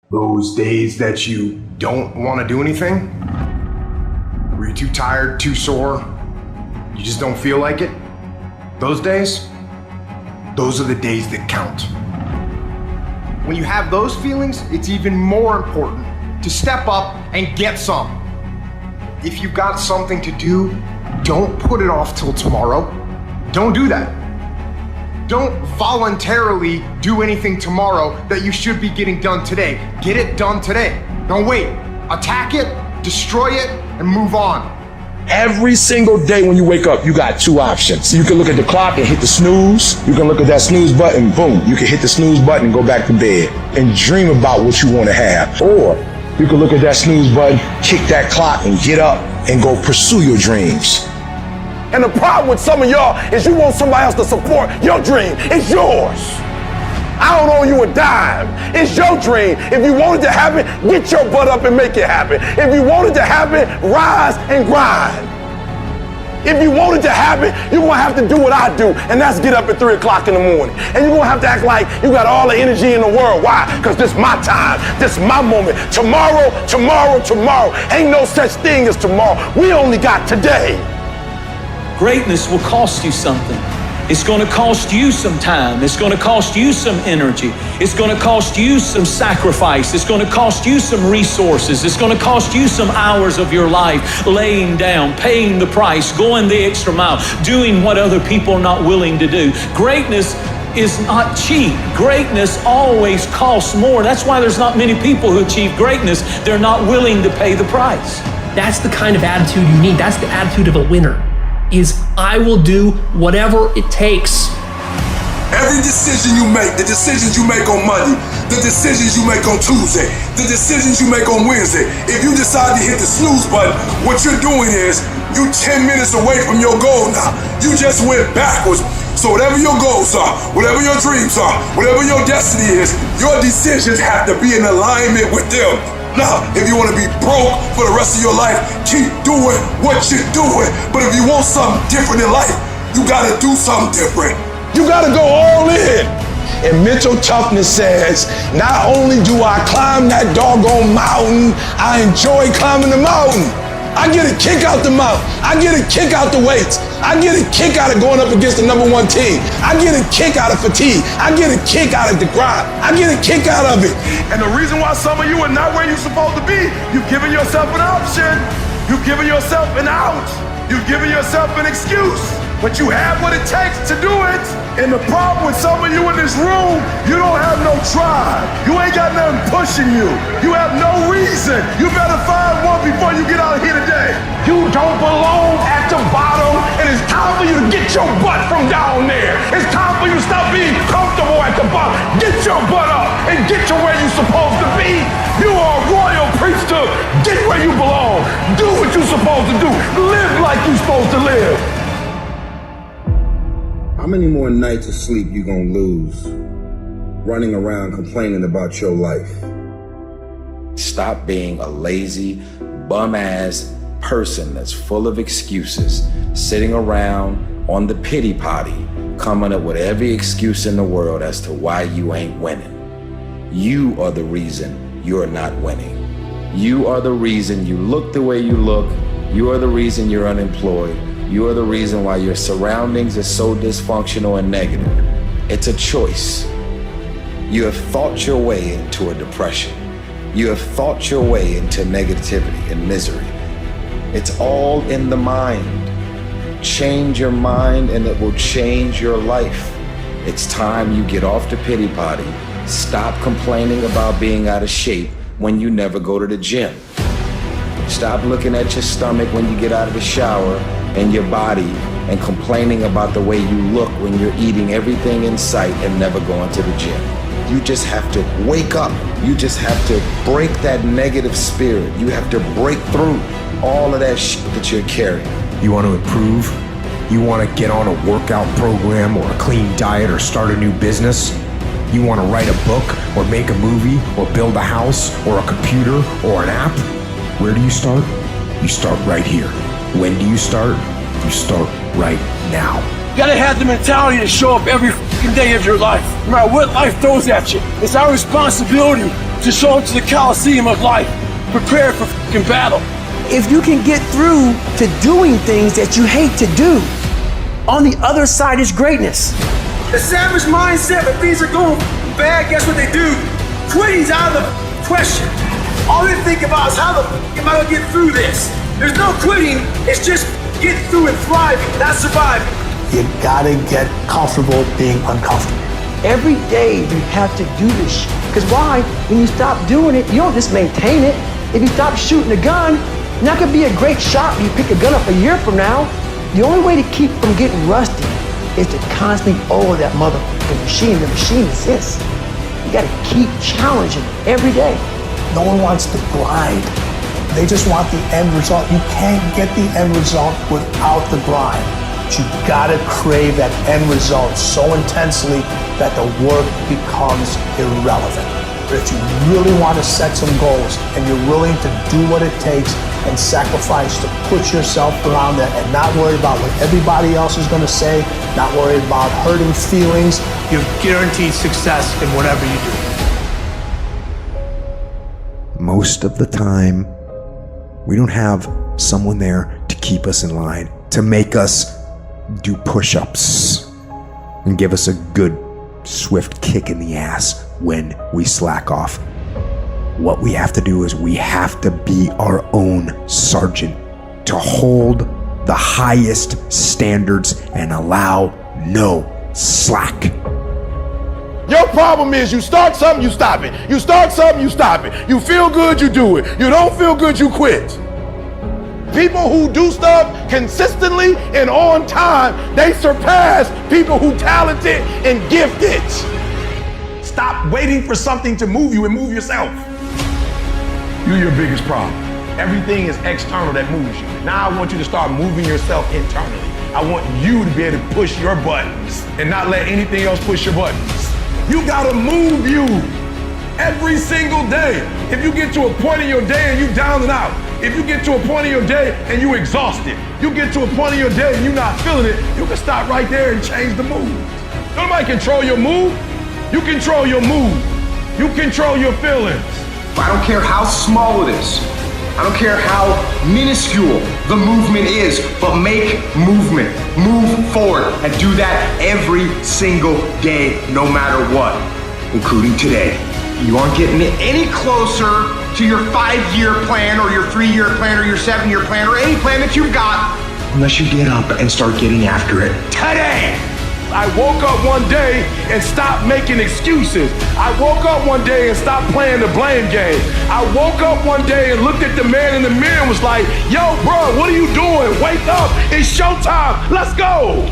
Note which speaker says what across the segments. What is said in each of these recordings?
Speaker 1: Those days that you don't want to do anything, where you're too tired, too sore, you just don't feel like it, those days, those are the days that count. When you have those feelings, it's even more important to step up and get some. If you've got something to do, don't put it off till tomorrow. Don't do that. Don't voluntarily do anything tomorrow that you should be getting done today. Get it done today. Don't wait. Attack it, destroy it, and move on.
Speaker 2: Every single day when you wake up, you got two options. You can look at the clock and hit the snooze. You can look at that snooze button, boom. You can hit the snooze button and go back to bed and dream about what you want to have. Or you can look at that snooze button, kick that clock and get up and go pursue your dreams.
Speaker 3: And the problem with some of y'all is you want somebody else to support your dream. It's yours. I don't owe you a dime. It's your dream. If you want it to happen, get your butt up and make it happen. If you want it to happen, rise and grind. If you want it to happen, you're going to have to do what I do, and that's get up at 3 o'clock in the morning. And you're going to have to act like you got all the energy in the world. Why? Because this is my time. This is my moment. Tomorrow, tomorrow, tomorrow. Ain't no such thing as tomorrow. We only got today.
Speaker 4: Greatness will cost you something. It's going to cost you some time. It's going to cost you some energy. It's going to cost you some sacrifice. It's going to cost you some resources. It's going to cost you some hours of your life laying down, paying the price, going the extra mile, doing what other people are not willing to do. Greatness is not cheap. Greatness always costs more. That's why there's not many people who achieve greatness. They're not willing to pay the price.
Speaker 5: That's the kind of attitude you need. That's the attitude of a winner. Is I will do whatever it takes.
Speaker 6: Every decision you make, the decisions you make on Monday, the decisions you make on Tuesday, the decisions you make on Wednesday, if you decide to hit the snooze button, what you're doing is you 10 minutes away from your goal now. You just went backwards. So whatever your goals are, whatever your dreams are, whatever your destiny is, your decisions have to be in alignment with them. Now, if you want to be broke for the rest of your life, keep doing what you're doing. But if you want something different in life, you got to do something different.
Speaker 3: You got to go all in.
Speaker 2: And mental toughness says, not only do I climb that doggone mountain, I enjoy climbing the mountain. I get a kick out the mountain. I get a kick out the weights. I get a kick out of going up against the #1 team. I get a kick out of fatigue. I get a kick out of the grind. I get a kick out of it.
Speaker 3: And the reason why some of you are not where you're supposed to be, you've given yourself an option. You've given yourself an out. You've given yourself an excuse. But you have what it takes to do it. And the problem with some of you in this room, you don't have no drive. You ain't got nothing pushing you. You have no reason. You better find one before you get out of here today. You don't belong at the bottom, and it's time for you to get your butt from down there. It's time for you to stop being comfortable at the bottom. Get your butt up and get to where you're supposed to be. You are a royal priesthood. Get where you belong. Do what you're supposed to do. Live like you're supposed to live.
Speaker 7: How many more nights of sleep you gonna lose running around complaining about your life?
Speaker 8: Stop being a lazy, bum-ass person that's full of excuses, sitting around on the pity potty, coming up with every excuse in the world as to why you ain't winning. You are the reason you're not winning. You are the reason you look the way you look. You are the reason you're unemployed. You are the reason why your surroundings are so dysfunctional and negative. It's a choice. You have thought your way into a depression. You have thought your way into negativity and misery. It's all in the mind. Change your mind and it will change your life. It's time you get off the pity potty. Stop complaining about being out of shape when you never go to the gym. Stop looking at your stomach when you get out of the shower and your body and complaining about the way you look when you're eating everything in sight and never going to the gym. You just have to wake up. You just have to break that negative spirit. You have to break through all of that shit that you're carrying.
Speaker 1: You want to improve? You want to get on a workout program or a clean diet or start a new business? You want to write a book or make a movie or build a house or a computer or an app? Where do you start? You start right here. When do you start? You start right now.
Speaker 3: You gotta have the mentality to show up every fucking day of your life, no matter what life throws at you. It's our responsibility
Speaker 2: to show up to the Coliseum of life, prepared for fucking battle.
Speaker 9: If you can get through to doing things that you hate to do, on the other side is greatness.
Speaker 2: The savage mindset, when things are going bad, guess what they do? Quitting's out of the question. All they think about is how the am I gonna get through this? There's no quitting, it's just getting through and thriving, not surviving.
Speaker 9: You gotta get comfortable being uncomfortable. Every day you have to do this shit. Because why? When you stop doing it, you don't just maintain it. If you stop shooting a gun, you're not gonna be a great shot when you pick a gun up a year from now. The only way to keep from getting rusty is to constantly oil that motherfucking machine. The machine exists. You gotta keep challenging every day.
Speaker 10: No one wants to grind. They just want the end result. You can't get the end result without the grind. But you gotta crave that end result so intensely that the work becomes irrelevant. But if you really want to set some goals and you're willing to do what it takes and sacrifice to put yourself around there and not worry about what everybody else is gonna say, not worry about hurting feelings, you're guaranteed success in whatever you do.
Speaker 1: Most of the time, we don't have someone there to keep us in line, to make us do push-ups and give us a good, swift kick in the ass when we slack off. What we have to do is we have to be our own sergeant, to hold the highest standards and allow no slack.
Speaker 3: Your problem is you start something, you stop it. You start something, you stop it. You feel good, you do it. You don't feel good, you quit. People who do stuff consistently and on time, they surpass people who talented and gifted. Stop waiting for something to move you and move yourself. You're your biggest problem. Everything is external that moves you. Now I want you to start moving yourself internally. I want you to be able to push your buttons and not let anything else push your buttons. You gotta move you every single day. If you get to a point in your day and you down and out, if you get to a point in your day and you exhausted, you get to a point in your day and you're not feeling it, you can stop right there and change the mood. Nobody control your mood. You control your mood. You control your feelings.
Speaker 1: I don't care how small it is. I don't care how minuscule the movement is, but make movement. Move forward and do that every single day, no matter what, including today. You aren't getting any closer to your 5-year plan or your 3-year plan or your 7-year plan or any plan that you've got unless you get up and start getting after it today.
Speaker 3: I woke up one day and stopped making excuses. I woke up one day and stopped playing the blame game. I woke up one day and looked at the man in the mirror and was like, yo, bro, what are you doing? Wake up, it's showtime, let's go.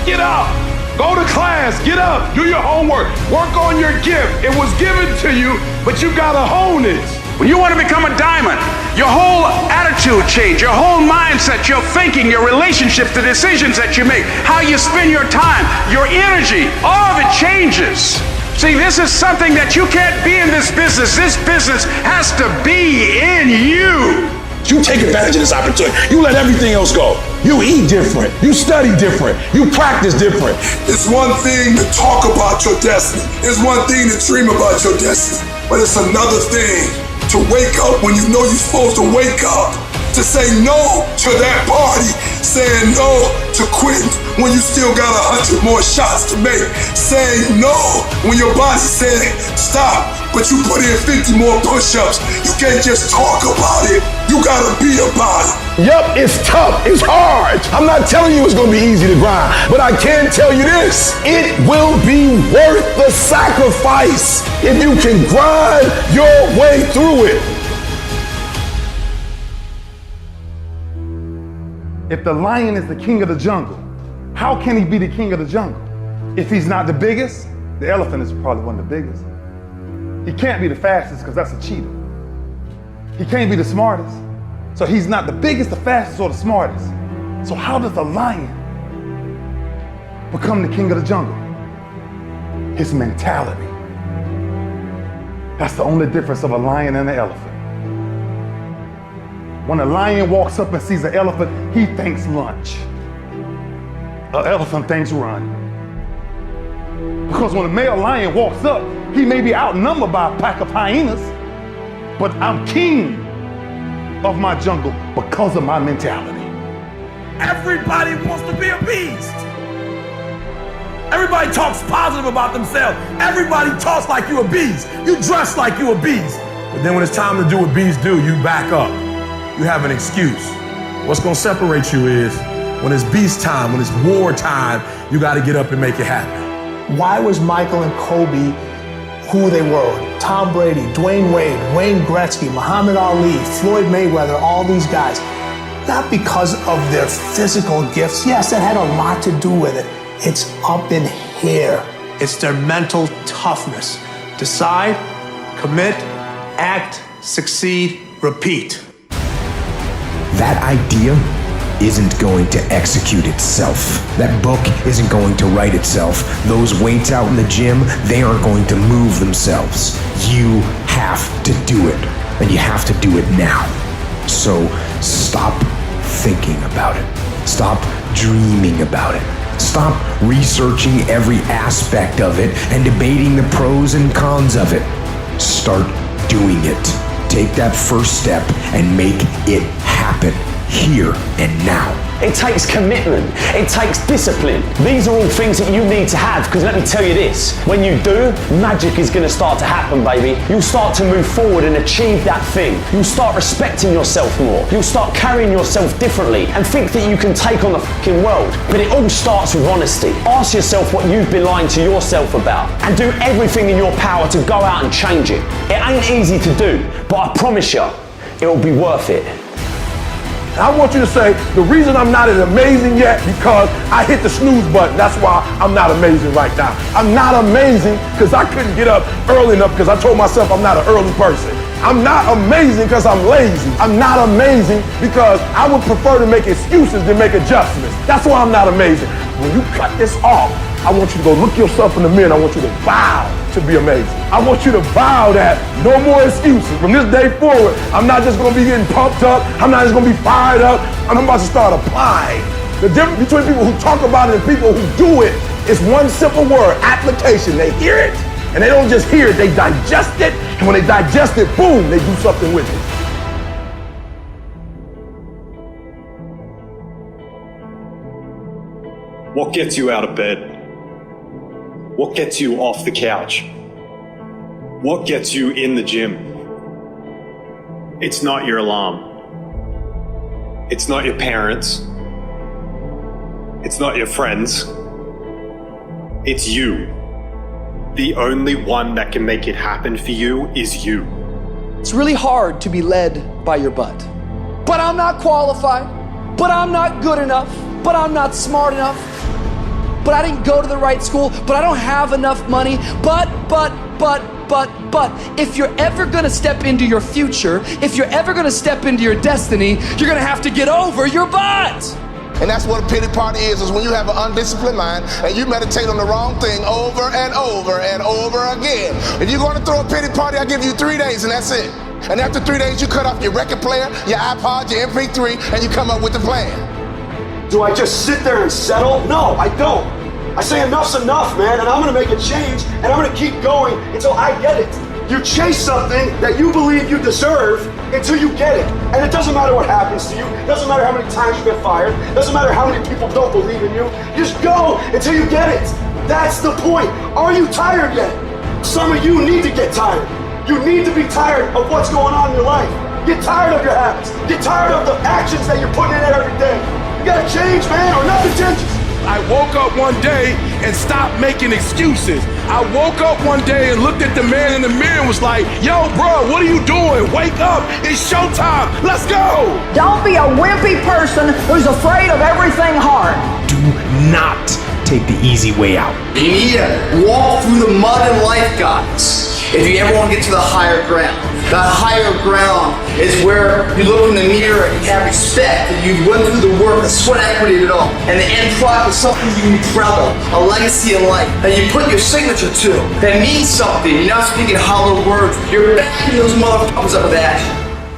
Speaker 3: Get up, go to class, get up, do your homework, work on your gift. It was given to you, but you gotta hone it.
Speaker 11: When you want to become a diamond, your whole attitude change, your whole mindset, your thinking, your relationships, the decisions that you make, how you spend your time, your energy, all of it changes. See, this is something that you can't be in this business. This business has to be in you.
Speaker 2: You take advantage of this opportunity. You let everything else go. You eat different. You study different. You practice different.
Speaker 6: It's one thing to talk about your destiny. It's one thing to dream about your destiny. But it's another thing to wake up when you know you're supposed to wake up. To say no to that party. Saying no to quitting when you still got 100 more shots to make. Saying no when your body said stop, but you put in 50 more push-ups. You can't just talk about it. You gotta be about it.
Speaker 2: Yup, it's tough, it's hard. I'm not telling you it's gonna be easy to grind, but I can tell you this, it will be worth the sacrifice if you can grind your way through it.
Speaker 3: If the lion is the king of the jungle, how can he be the king of the jungle? If he's not the biggest, the elephant is probably one of the biggest. He can't be the fastest because that's a cheetah. He can't be the smartest. So he's not the biggest, the fastest, or the smartest. So how does a lion become the king of the jungle? His mentality. That's the only difference of a lion and an elephant. When a lion walks up and sees an elephant, he thinks lunch. An elephant thinks run. Because when a male lion walks up, He may be outnumbered by a pack of hyenas, but I'm king of my jungle because of my mentality. Everybody wants to be a beast. Everybody talks positive about themselves. Everybody talks like you a beast. You dress like you a beast. But then when it's time to do what beasts do, you back up. You have an excuse. What's gonna separate you is when it's beast time, when it's war time, you gotta get up and make it happen.
Speaker 10: Why was Michael and Kobe who they were? Tom Brady, Dwayne Wade, Wayne Gretzky, Muhammad Ali, Floyd Mayweather, all these guys. Not because of their physical gifts. Yes, that had a lot to do with it. It's up in here. It's their mental toughness. Decide, commit, act, succeed, repeat.
Speaker 1: That idea isn't going to execute itself. That book isn't going to write itself. Those weights out in the gym, they aren't going to move themselves. You have to do it, and you have to do it now. So stop thinking about it. Stop dreaming about it. Stop researching every aspect of it and debating the pros and cons of it. Start doing it. Take that first step and make it happen here and now.
Speaker 12: It takes commitment. It takes discipline. These are all things that you need to have, because let me tell you this, when you do, magic is gonna start to happen, baby. You'll start to move forward and achieve that thing. You'll start respecting yourself more. You'll start carrying yourself differently and think that you can take on the fucking world. But it all starts with honesty. Ask yourself what you've been lying to yourself about and do everything in your power to go out and change it. It ain't easy to do, but I promise you, it'll be worth it.
Speaker 3: I want you to say, the reason I'm not as amazing yet because I hit the snooze button. That's why I'm not amazing right now. I'm not amazing because I couldn't get up early enough because I told myself I'm not an early person. I'm not amazing because I'm lazy. I'm not amazing because I would prefer to make excuses than make adjustments. That's why I'm not amazing. When you cut this off, I want you to go look yourself in the mirror and I want you to vow to be amazing. I want you to vow that no more excuses. From this day forward, I'm not just gonna be getting pumped up. I'm not just gonna be fired up. I'm about to start applying. The difference between people who talk about it and people who do it is one simple word, application. They hear it and they don't just hear it, they digest it. And when they digest it, boom, they do something with it.
Speaker 13: What gets you out of bed? What gets you off the couch? What gets you in the gym? It's not your alarm. It's not your parents. It's not your friends. It's you. The only one that can make it happen for you is you.
Speaker 14: It's really hard to be led by your butt. But I'm not qualified. But I'm not good enough. But I'm not smart enough. But I didn't go to the right school, but I don't have enough money, but, if you're ever gonna step into your future, if you're ever gonna step into your destiny, you're gonna have to get over your butt.
Speaker 15: And that's what a pity party is when you have an undisciplined mind and you meditate on the wrong thing over and over and over again. If you're gonna throw a pity party, I give you 3 days and that's it. And after 3 days, you cut off your record player, your iPod, your MP3, and you come up with a plan.
Speaker 16: Do I just sit there and settle? No, I don't. I say enough's enough, man, and I'm gonna make a change, and I'm gonna keep going until I get it. You chase something that you believe you deserve until you get it. And it doesn't matter what happens to you, it doesn't matter how many times you get fired, it doesn't matter how many people don't believe in you, just go until you get it. That's the point. Are you tired yet? Some of you need to get tired. You need to be tired of what's going on in your life. Get tired of your habits. Get tired of the actions that you're putting in every day. You gotta change, man, or nothing changes.
Speaker 3: I woke up one day and stopped making excuses. I woke up one day and looked at the man in the mirror and was like, yo, bro, what are you doing? Wake up, it's showtime, let's go.
Speaker 17: Don't be a wimpy person who's afraid of everything hard.
Speaker 1: Do not take the easy way out.
Speaker 18: You need to walk through the mud in life, guys. If you ever want to get to the higher ground. That higher ground is where you look in the mirror and you have respect, and you went through the work, the sweat equity of it all. And the end product is something you can be proud of, a legacy in life that you put your signature to. That means something. You're not speaking hollow words. You're backing those motherfuckers up with action.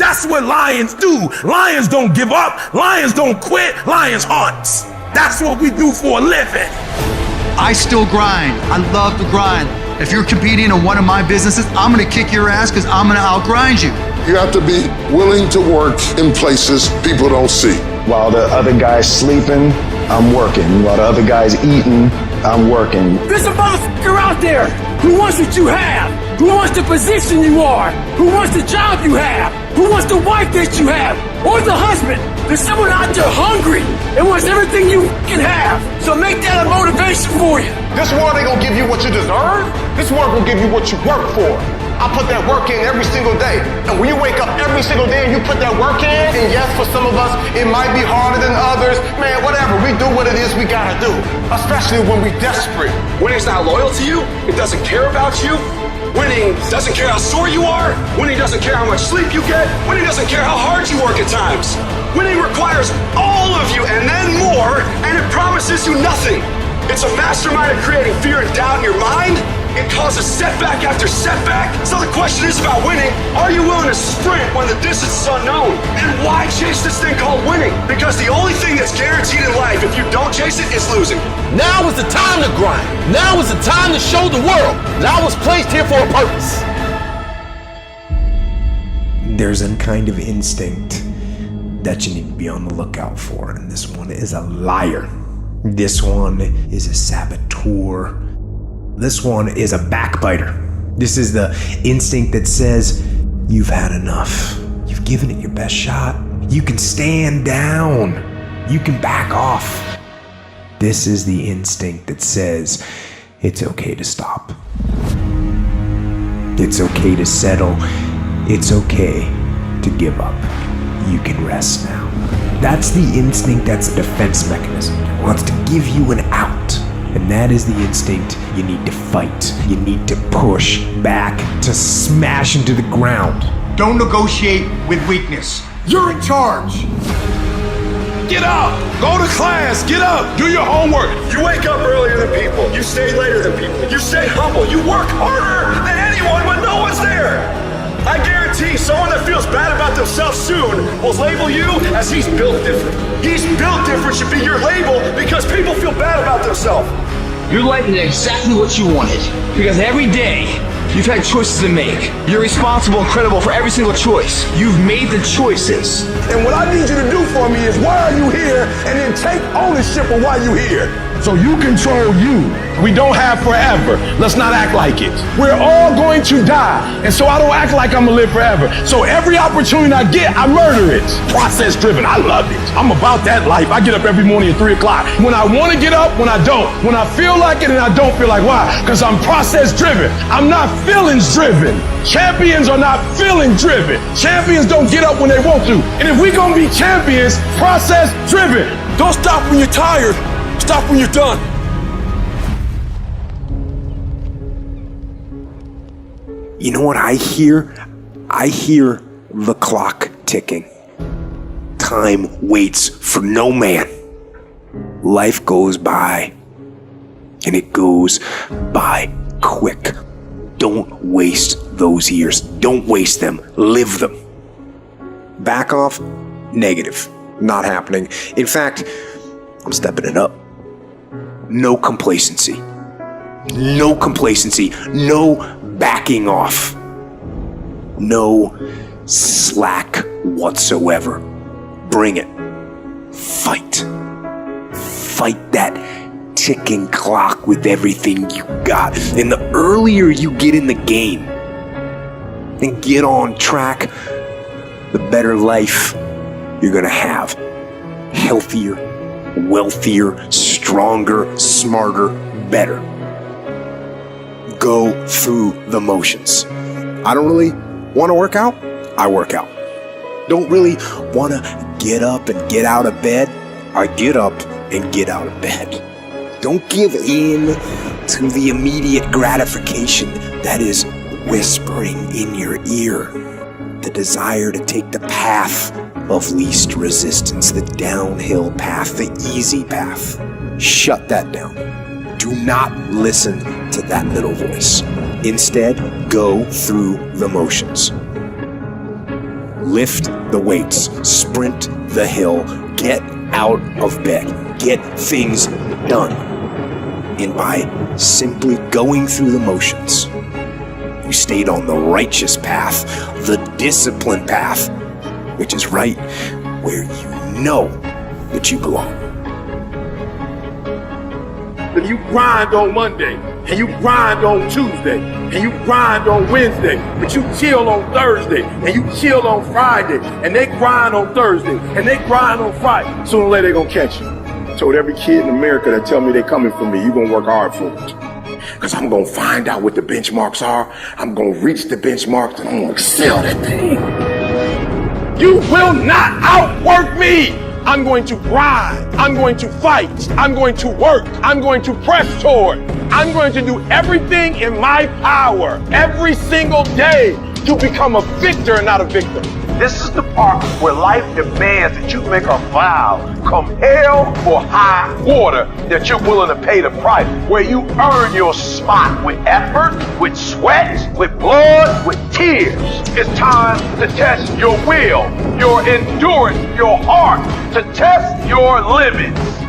Speaker 3: That's what lions do. Lions don't give up. Lions don't quit. Lions hunt. That's what we do for a living.
Speaker 19: I still grind. I love to grind. If you're competing in one of my businesses, I'm gonna kick your ass because I'm gonna outgrind you.
Speaker 6: You have to be willing to work in places people don't see.
Speaker 20: While the other guy's sleeping, I'm working. While the other guy's eating, I'm working.
Speaker 21: There's a motherfucker out there who wants what you have, who wants the position you are, who wants the job you have, who wants the wife that you have, or the husband. There's someone out there hungry and wants everything you can have. So make that a motivation for you.
Speaker 15: This world ain't gonna give you what you deserve. This world gonna give you what you work for. I put that work in every single day. And when you wake up every single day and you put that work in, and yes, for some of us, it might be harder than others. Man, whatever, we do what it is we gotta do. Especially when we desperate.
Speaker 22: Winning's not loyal to you. It doesn't care about you. Winning doesn't care how sore you are. Winning doesn't care how much sleep you get. Winning doesn't care how hard you work at times. Winning requires all of you and then more, and it promises you nothing. It's a mastermind of creating fear and doubt in your mind. It causes setback after setback. So the question is about winning. Are you willing to sprint when the distance is unknown? And why chase this thing called winning? Because the only thing that's guaranteed in life, if you don't chase it, is losing.
Speaker 23: Now is the time to grind. Now is the time to show the world that I was placed here for a purpose.
Speaker 1: There's a kind of instinct that you need to be on the lookout for, and this one is a liar. This one is a saboteur. This one is a backbiter. This is the instinct that says, you've had enough. You've given it your best shot. You can stand down. You can back off. This is the instinct that says, it's okay to stop. It's okay to settle. It's okay to give up. You can rest now. That's the instinct, that's a defense mechanism. It wants to give you an out. And that is the instinct you need to fight. You need to push back, to smash into the ground.
Speaker 24: Don't negotiate with weakness. You're in charge.
Speaker 3: Get up! Go to class! Get up! Do your homework!
Speaker 22: You wake up earlier than people. You stay later than people. You stay humble. You work harder than anyone when no one's there. I guarantee someone that feels bad about themselves soon will label you as he's built different. He's built different should be your label because people feel bad about themselves.
Speaker 21: Your life is exactly what you wanted. Because every day, you've had choices to make. You're responsible and credible for every single choice. You've made the choices.
Speaker 2: And what I need you to do for me is why are you here, and then take ownership of why you're here. So you control you. We don't have forever. Let's not act like it. We're all going to die. And so I don't act like I'm gonna live forever. So every opportunity I get, I murder it. Process driven. I love it. I'm about that life. I get up every morning at 3 o'clock. When I want to get up, when I don't. When I feel like it and I don't feel like. Why? Because I'm process driven. I'm not feelings driven. Champions are not feeling driven. Champions don't get up when they want to. And if we're gonna be champions, process driven.
Speaker 3: Don't stop when you're tired. Stop when you're done.
Speaker 1: You know what I hear? I hear the clock ticking. Time waits for no man. Life goes by, and it goes by quick. Don't waste those years. Don't waste them. Live them. Back off? Negative. Not happening. In fact, I'm stepping it up. No complacency. No complacency. No backing off. No slack whatsoever. Bring it. Fight. Fight that ticking clock with everything you got. And the earlier you get in the game and get on track, the better life you're gonna have. Healthier, wealthier, stronger, smarter, better. Go through the motions. I don't really want to work out. I work out. Don't really want to get up and get out of bed. I get up and get out of bed. Don't give in to the immediate gratification that is whispering in your ear. The desire to take the path of least resistance, the downhill path, the easy path. Shut that down. Do not listen to that little voice. Instead, go through the motions. Lift the weights, sprint the hill, get out of bed, get things done.
Speaker 4: And by simply going through the motions, you stayed on the righteous path, the disciplined path, which is right where you know that you belong.
Speaker 3: If you grind on Monday, and you grind on Tuesday, and you grind on Wednesday, but you chill on Thursday, and you chill on Friday, and they grind on Thursday, and they grind on Friday, sooner or later they're gonna catch you. I told every kid in America that tell me they coming for me, you gonna work hard for it. Because I'm gonna find out what the benchmarks are, I'm gonna reach the benchmarks, and I'm gonna excel that thing. You will not outwork me! I'm going to grind. I'm going to fight. I'm going to work. I'm going to press toward. I'm going to do everything in my power every single day to become a victor and not a victim.
Speaker 5: This is the part where life demands that you make a vow, come hell or high water, that you're willing to pay the price, where you earn your spot with effort, with sweat, with blood, with tears. It's time to test your will, your endurance, your heart, to test your limits.